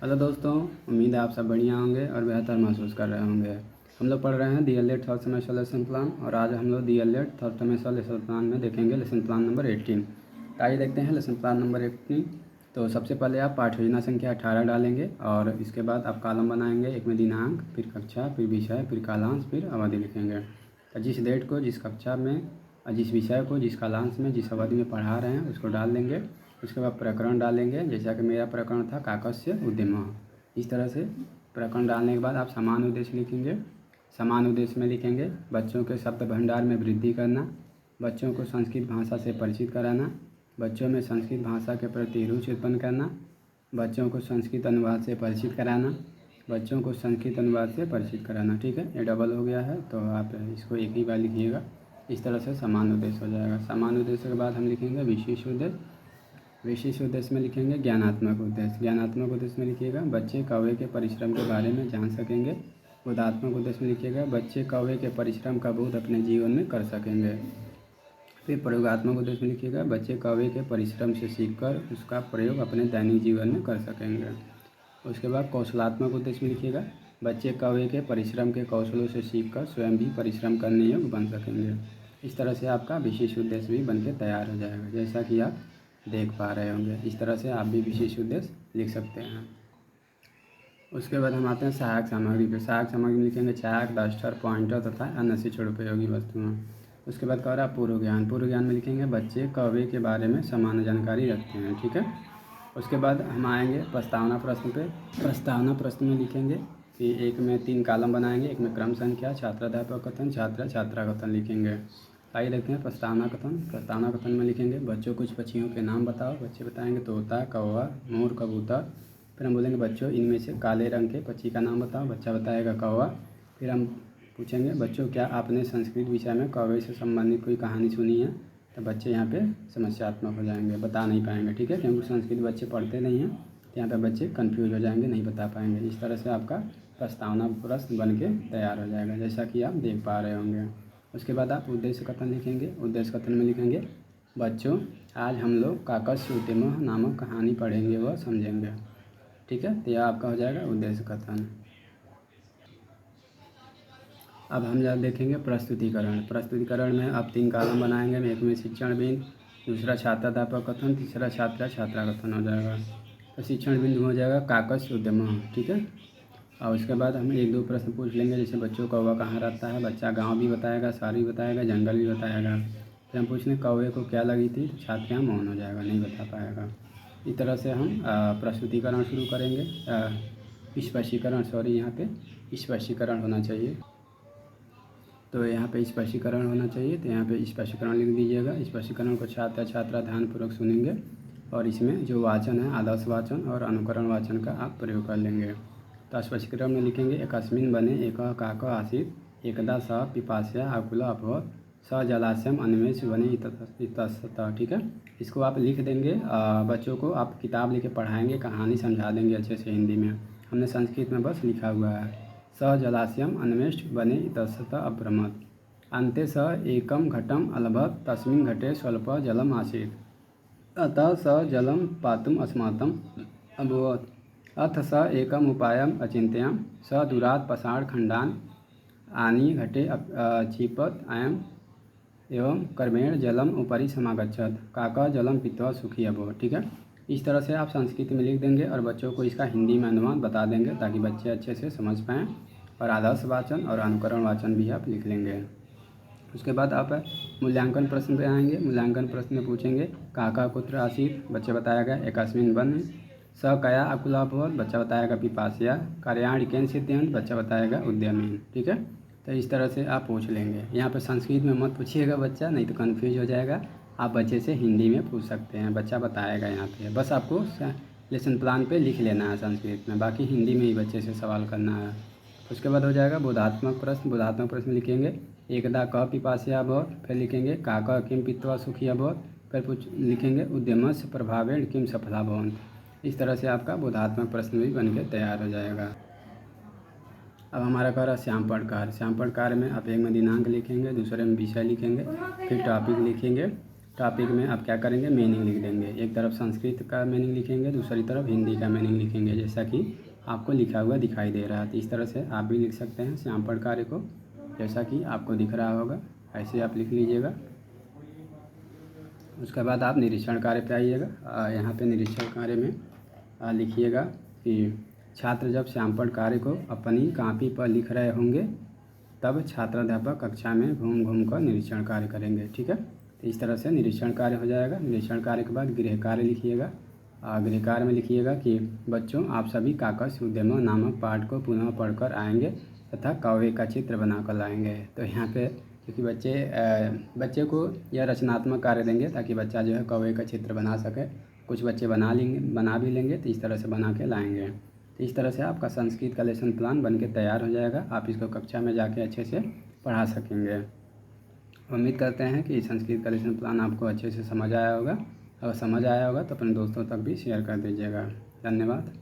Hello दोस्तों, उम्मीद है आप सब बढ़िया होंगे और बेहतर महसूस कर रहे होंगे। हम लोग पढ़ रहे हैं DLED third semester lesson plan और आज हम लोग DLED third semester lesson plan में देखेंगे लेसन प्लान नंबर 18। तो आइए देखते हैं लेसन प्लान नंबर 18। तो सबसे पहले आप पाठ योजना संख्या 18 डालेंगे और इसके बाद आप कॉलम बनाएंगे। एक में दिनांक, फिर कक्षा, फिर विषय, फिर कालांश, फिर अवधि लिखेंगे। तो जिस डेट को, जिस कक्षा में, जिस विषय को, जिस कालांश में, जिस अवधि में पढ़ा रहे हैं उसको डाल देंगे। उसके बाद प्रकरण डालेंगे, जैसा कि मेरा प्रकरण था काकस्य उद्यम। इस तरह से प्रकरण डालने के बाद आप समान उद्देश्य लिखेंगे। समान उद्देश्य में लिखेंगे बच्चों के शब्द भंडार में वृद्धि करना, बच्चों को संस्कृत भाषा से परिचित कराना, बच्चों में संस्कृत भाषा के प्रति रुचि उत्पन्न करना, बच्चों को संस्कृत अनुवाद से परिचित कराना, बच्चों को संस्कृत अनुवाद से परिचित कराना। ठीक है, ये डबल हो गया है तो आप इसको एक ही बार लिखिएगा। इस तरह से समान उद्देश्य हो जाएगा। समान उद्देश्य के बाद हम लिखेंगे विशेष उद्देश्य। विशेष उद्देश्य में लिखेंगे ज्ञानात्मक उद्देश्य। ज्ञानात्मक उद्देश्य में लिखिएगा बच्चे कौवे के परिश्रम के बारे में जान सकेंगे। बोधात्मक उद्देश्य में लिखिएगा बच्चे कौवे के परिश्रम का बोध अपने जीवन में कर सकेंगे। फिर प्रयोगात्मक उद्देश्य में लिखिएगा बच्चे कौवे के परिश्रम से सीखकर उसका प्रयोग अपने दैनिक जीवन में कर सकेंगे। उसके बाद कौशलात्मक उद्देश्य में लिखिएगा बच्चे कौवे के परिश्रम के कौशलों से सीखकर स्वयं भी परिश्रम करने योग्य बन सकेंगे। इस तरह से आपका विशेष उद्देश्य भी बनके तैयार हो जाएगा, जैसा कि आप देख पा रहे होंगे। इस तरह से आप भी विशेष उद्देश्य लिख सकते हैं। उसके बाद हम आते हैं सहायक सामग्री पे। सहायक सामग्री में लिखेंगे चाक, डस्टर, पॉइंटर तथा अन्य शिक्षण उपयोगी वस्तुएं। उसके बाद कह रहा पूर्व ज्ञान। पूर्व ज्ञान में लिखेंगे बच्चे कौवे के बारे में सामान्य जानकारी रखते हैं। ठीक है, उसके बाद हम आएंगे प्रस्तावना प्रश्न पे। प्रस्तावना प्रश्न में लिखेंगे कि एक में 3 कॉलम बनाएंगे। एक में क्रम संख्या, छात्राध्यापक कथन, छात्र छात्रा कथन लिखेंगे। आइए देखते हैं प्रस्तावना कथन। प्रस्तावना कथन में लिखेंगे बच्चों कुछ पक्षियों के नाम बताओ। बच्चे बताएंगे तोता, कौवा, मोर, कबूतर। फिर हम बोलेंगे बच्चों इनमें से काले रंग के पक्षी का नाम बताओ। बच्चा बताएगा कौवा। फिर हम पूछेंगे बच्चों क्या आपने संस्कृत विषय में कौवे से संबंधित कोई कहानी सुनी है। तो बच्चे यहाँ पे समस्यात्मक हो जाएंगे, बता नहीं पाएंगे। ठीक है, क्योंकि संस्कृत बच्चे पढ़ते नहीं हैं तो यहाँ पे बच्चे कन्फ्यूज हो जाएंगे, नहीं बता पाएंगे। इस तरह से आपका प्रस्तावना प्रश्न बन के तैयार हो जाएगा, जैसा कि आप देख पा रहे होंगे। उसके बाद आप उद्देश्य कथन लिखेंगे। उद्देश्य कथन में लिखेंगे बच्चों आज हम लोग काकस्य उद्यम नामक कहानी पढ़ेंगे व समझेंगे। ठीक है, तो यह आपका हो जाएगा उद्देश्य कथन। अब हम जब देखेंगे प्रस्तुतिकरण। प्रस्तुतिकरण में आप 3 कॉलम बनाएंगे। एक में शिक्षण बिंदु, दूसरा छात्राध्यापक कथन, तीसरा छात्रा छात्रा कथन हो जाएगा। तो शिक्षण बिंदु हो जाएगा काकस्य उद्यम। ठीक है, और उसके बाद हम 1-2 प्रश्न पूछ लेंगे, जैसे बच्चों कौवा कहाँ रहता है। बच्चा गांव भी बताएगा, शहर भी बताएगा, जंगल भी बताएगा। फिर हम पूछ लें कौवे को क्या लगी थी, तो छात्र यहाँ मौन हो जाएगा, नहीं बता पाएगा। इस तरह से हम प्रस्तुतिकरण शुरू करेंगे। स्पष्टीकरण, सॉरी यहाँ पे स्पष्टीकरण होना चाहिए। तो यहाँ पे स्पष्टीकरण होना चाहिए, तो यहाँ पे स्पष्टीकरण लिख दीजिएगा। स्पष्टीकरण को छात्र छात्रा ध्यानपूर्वक सुनेंगे और इसमें जो वाचन है आदर्श वाचन और अनुकरण वाचन का आप प्रयोग कर लेंगे। तो स्पष्टीकरण में लिखेंगे एकस्मिन् वने एकः काकः आसीत् एकदा सः पिपासया आकुलः अभवत् स जलाशयम् अन्वेष्य वने इतस्ततः। ठीक है, इसको आप लिख देंगे। बच्चों को आप किताब लेके पढ़ाएंगे, कहानी समझा देंगे अच्छे से हिंदी में। हमने संस्कृत में बस लिखा हुआ है। स जलाशयम् अन्वेष्य वने इतस्ततः अभ्रमत् अन्ते स एकं घटम् अलभत तस्मिन् घटे स्वल्पं जलम् आसीत् अतः स जलं पातुम् अस्माकम् अभवत् अथ स एकम् उपायम् अचिन्तयन् स दूरात् पाषाणखण्डान् आनीय घटे क्षिपत् एवं क्रमेण जलम उपरि समागच्छत् काकः जलम पीत्वा सुखी अभवत्। ठीक है, इस तरह से आप संस्कृत में लिख देंगे और बच्चों को इसका हिंदी में अनुवाद बता देंगे ताकि बच्चे अच्छे से समझ पाएँ। और आदर्श वाचन और अनुकरण वाचन भी आप लिख लेंगे। उसके बाद आप मूल्यांकन प्रश्न पे आएंगे। मूल्यांकन प्रश्न में पूछेंगे काका कुत्र आसीत्, बच्चे बताएगा एकस्मिन् वने। स कया आकुलः अभवत्, बच्चा बताएगा पिपासया। कार्याणि केन सिद्ध्यन्ति, बच्चा बताएगा उद्यमेन। ठीक है, तो इस तरह से आप पूछ लेंगे। यहाँ पे संस्कृत में मत पूछिएगा बच्चा, नहीं तो कन्फ्यूज हो जाएगा। आप बच्चे से हिंदी में पूछ सकते हैं, बच्चा बताएगा यहाँ पे। बस आपको लेसन प्लान पे लिख लेना है संस्कृत में, बाकी हिंदी में ही बच्चे से सवाल करना है। उसके बाद हो जाएगा बोधात्मक प्रश्न। बोधात्मक प्रश्न लिखेंगे एकदा कः पिपासया अभवत्, फिर लिखेंगे काकः किं पीत्वा सुखी अभवत्, फिर लिखेंगे उद्यमस्य प्रभावेण किं सफला भवन्ति। इस तरह से आपका बोधात्मक प्रश्न भी बनके तैयार हो जाएगा। अब हमारा कार्य श्यामपढ़ कार्य। श्यामपढ़ कार्य में आप एक में दिनांक लिखेंगे, दूसरे में विषय लिखेंगे, फिर टॉपिक लिखेंगे टॉपिक में आप क्या करेंगे, मीनिंग लिख देंगे। एक तरफ संस्कृत का मीनिंग लिखेंगे, दूसरी तरफ हिंदी का मीनिंग लिखेंगे, जैसा कि आपको लिखा हुआ दिखाई दे रहा है। तो इस तरह से आप भी लिख सकते हैं श्यामपढ़ कार्य को, जैसा कि आपको दिख रहा होगा, ऐसे आप लिख लीजिएगा। उसके बाद आप निरीक्षण कार्य पे आइएगा। यहाँ पे निरीक्षण कार्य में लिखिएगा कि छात्र जब श्यामपढ़ कार्य को अपनी कॉपी पर लिख रहे होंगे तब छात्राध्यापक कक्षा में घूम घूम कर निरीक्षण कार्य करेंगे। ठीक है, तो इस तरह से निरीक्षण कार्य हो जाएगा। निरीक्षण कार्य के बाद गृह कार्य लिखिएगा। गृह कार्य में लिखिएगा कि बच्चों आप सभी काकस उद्यमों नामक पाठ को पुनः पढ़कर आएंगे तथा कौवे का चित्र बनाकर लाएंगे। तो यहाँ पे क्योंकि बच्चे को यह रचनात्मक कार्य देंगे ताकि बच्चा जो है कौवे का चित्र बना सके। कुछ बच्चे बना भी लेंगे, तो इस तरह से बना के लाएंगे। तो इस तरह से आपका संस्कृत का लेसन प्लान बन के तैयार हो जाएगा। आप इसको कक्षा में जाके अच्छे से पढ़ा सकेंगे। उम्मीद करते हैं कि संस्कृत का लेसन प्लान आपको अच्छे से समझ आया होगा। अगर समझ आया होगा तो अपने दोस्तों तक भी शेयर कर दीजिएगा। धन्यवाद।